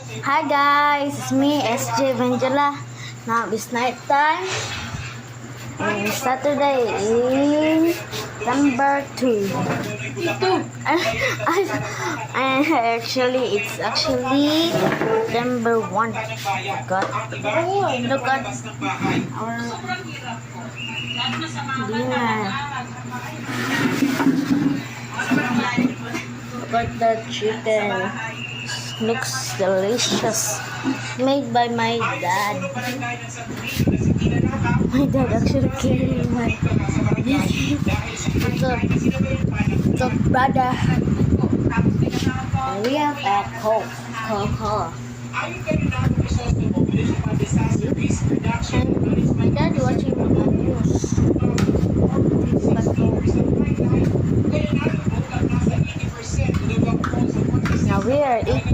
Hi guys, it's me SJ Vangela. Now it's night time. And Saturday is number 2. It's actually number 1. God. Look at our dinner. Look at the chicken. Looks delicious. Made by my dad. My dad actually came my the brother. And we have a Coca. And my dad watching the news. Now we are eating.